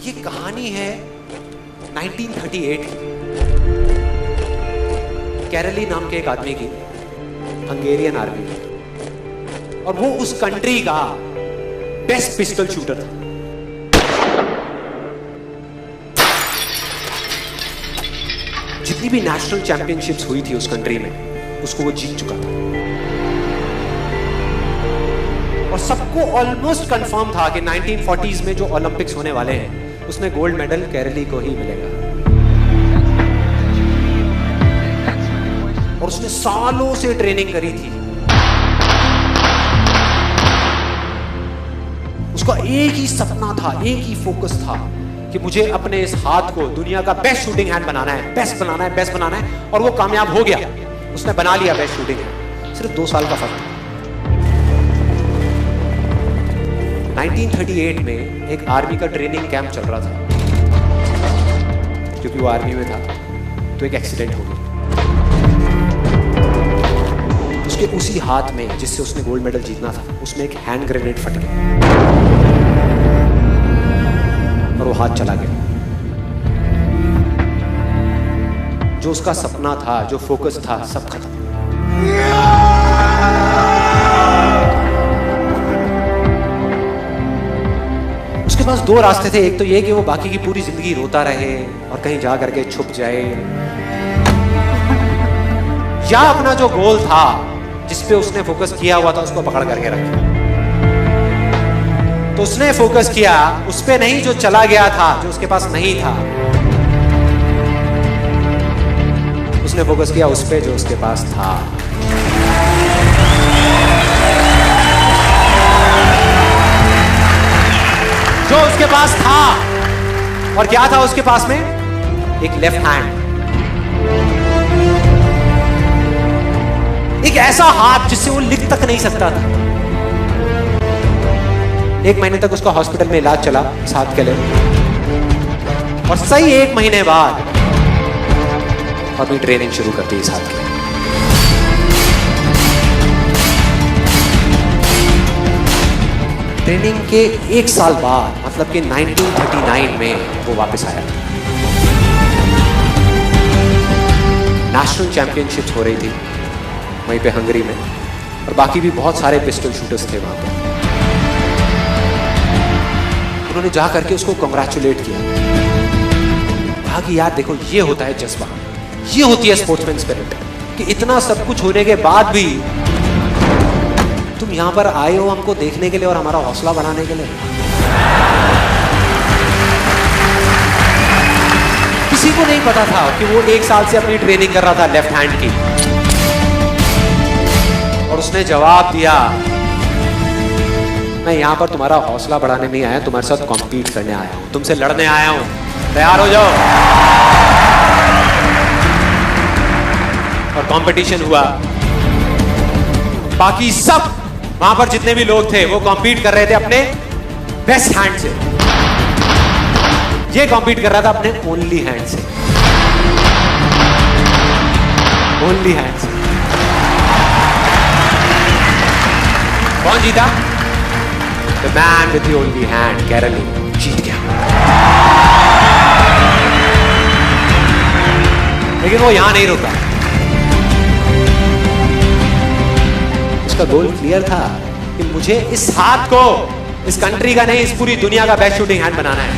ये कहानी है 1938 कैरली नाम के एक आदमी की, हंगेरियन आर्मी में, और वो उस कंट्री का बेस्ट पिस्टल शूटर था। जितनी भी नेशनल चैंपियनशिप्स हुई थी उस कंट्री में, उसको वो जीत चुका था। और सबको ऑलमोस्ट कंफर्म था कि 1940s में जो ओलंपिक्स होने वाले हैं उसमें गोल्ड मेडल कैरली को ही मिलेगा। और उसने सालों से ट्रेनिंग करी थी। उसका एक ही सपना था, एक ही फोकस था कि मुझे अपने इस हाथ को दुनिया का बेस्ट शूटिंग हैंड बनाना है, बेस्ट बनाना है, बेस्ट बनाना है। और वो कामयाब हो गया, उसने बना लिया बेस्ट शूटिंग हैंड। सिर्फ 2 साल का फर्क था। 1938 में एक आर्मी का ट्रेनिंग कैंप चल रहा था। क्योंकि वो आर्मी में था तो एक एक्सीडेंट हो गया। उसके उसी हाथ में जिससे उसने गोल्ड मेडल जीतना था, उसमें एक हैंड ग्रेनेड फट गया और वो हाथ चला गया। जो उसका सपना था, जो फोकस था, सब खत्म। उसके पास 2 रास्ते थे। एक तो ये कि वो बाकी की पूरी जिंदगी रोता रहे और कहीं जा करके छुप जाए, या अपना जो गोल था जिस पे उसने फोकस किया हुआ था उसको पकड़ करके रखे। तो उसने फोकस किया उस पे नहीं जो चला गया था, जो उसके पास नहीं था। उसने फोकस किया उस पे जो उसके पास था। जो उसके पास था, और क्या था उसके पास में? एक लेफ्ट हैंड, एक ऐसा हाथ जिससे वो लिख तक नहीं सकता था। 1 महीने तक उसका हॉस्पिटल में इलाज चला इस हाथ के लिए, और सही 1 महीने बाद अपनी ट्रेनिंग शुरू करती इस हाथ के लिए। ट्रेनिंग के 1 साल बाद, मतलब कि 1939 में वो वापस आया। नेशनल चैंपियनशिप्स हो रही थी वहीं पे हंगरी में, और बाकी भी बहुत सारे पिस्टल शूटर्स थे वहां पे। उन्होंने जा करके उसको कांग्रेचुलेट किया, कहा कि यार देखो, ये होता है जज्बा, ये होती है स्पोर्ट्समैन स्पिरिट, कि इतना सब कुछ होने के बाद भी तुम यहां पर आए हो हमको देखने के लिए और हमारा हौसला बढ़ाने के लिए। किसी को नहीं पता था कि वो 1 साल से अपनी ट्रेनिंग कर रहा था लेफ्ट हैंड की। और उसने जवाब दिया, मैं यहां पर तुम्हारा हौसला बढ़ाने नहीं आया, तुम्हारे साथ कॉम्पीट करने आया हूं, तुमसे लड़ने आया हूं, तैयार हो जाओ। और कंपटीशन हुआ। बाकी सब वहां पर जितने भी लोग थे वो कॉम्पीट कर रहे थे अपने बेस्ट हैंड से। ये कॉम्पीट कर रहा था अपने ओनली हैंड से, ओनली हैंड से। कौन जीता? The man with the only hand, कैरली जीत गया। लेकिन वो यहां नहीं रुका। उसका गोल क्लियर था कि मुझे इस हाथ को इस कंट्री का नहीं, इस पूरी दुनिया का बेस्ट शूटिंग हैंड बनाना है।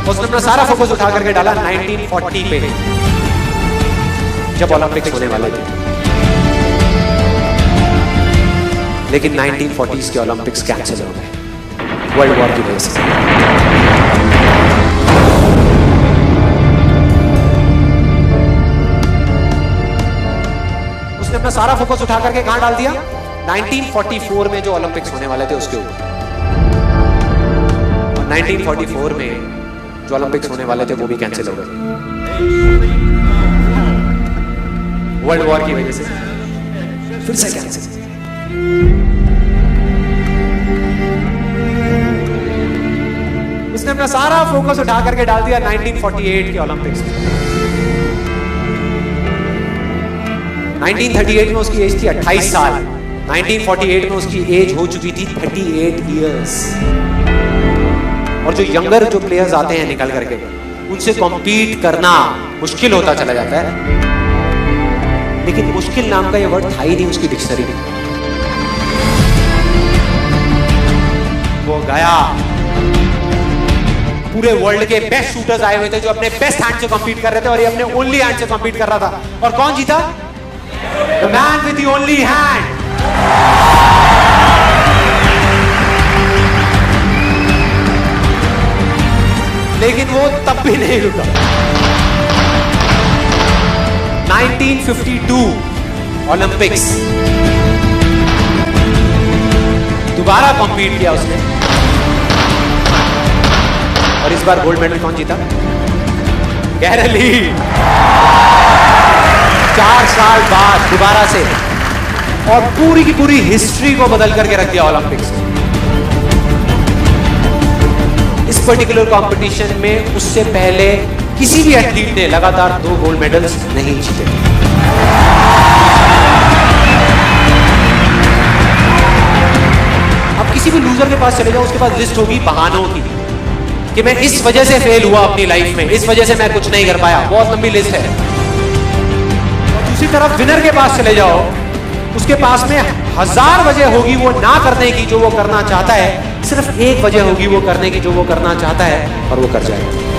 उसने अपना सारा फोकस उठा करके डाला 1940 पे, जब ओलंपिक्स होने वाले थे। लेकिन 1940s के ओलंपिक्स कैंसिल हो गए वर्ल्ड वॉर की वजह से। उसने अपना सारा फोकस उठा करके कहां डाल दिया? 1944 में जो ओलंपिक्स होने वाले थे उसके ऊपर। 1944 में जो ओलंपिक्स होने वाले थे वो भी कैंसिल हो गए वर्ल्ड वॉर की वजह से। फिर से कैंसिल। उसने अपना सारा फोकस उठा करके डाल दिया 1948 के ओलंपिक्स में। 1938 में उसकी एज थी 28 साल। 1948 में उसकी एज हो चुकी थी 38 इयर्स। और जो यंगर जो प्लेयर्स आते हैं निकल करके, उनसे कॉम्पीट करना मुश्किल होता चला जाता है। लेकिन मुश्किल नाम का ये वर्ड था ही नहीं उसकी डिक्शनरी में। वो गया, पूरे वर्ल्ड के बेस्ट शूटर्स आए हुए थे जो अपने बेस्ट हैंड से कॉम्पीट कर रहे थे, और ये अपने ओनली हैंड से कॉम्पीट कर रहा था। और कौन जीता? The man with the only hand. लेकिन वो तब भी नहीं रुका। 1952 ओलंपिक्स, दोबारा कॉम्पीट किया उसने, और इस बार गोल्ड मेडल कौन जीता? गैरल ली। 4 साल बाद दोबारा से, और पूरी की पूरी हिस्ट्री को बदल करके रख दिया ओलंपिक्स। इस पर्टिकुलर कंपटीशन में उससे पहले किसी भी एथलीट ने लगातार 2 गोल्ड मेडल्स नहीं जीते। अब किसी भी लूजर के पास चले जाओ, उसके पास लिस्ट होगी बहानों की कि मैं इस वजह से फेल हुआ अपनी लाइफ में, इस वजह से मैं कुछ नहीं कर पाया। बहुत लंबी लिस्ट है। और दूसरी तरफ विनर के पास चले जाओ, उसके पास में 1000 वजह होगी वो ना करने की जो वो करना चाहता है, सिर्फ एक वजह होगी वो करने की जो वो करना चाहता है, और वो कर जाएगा।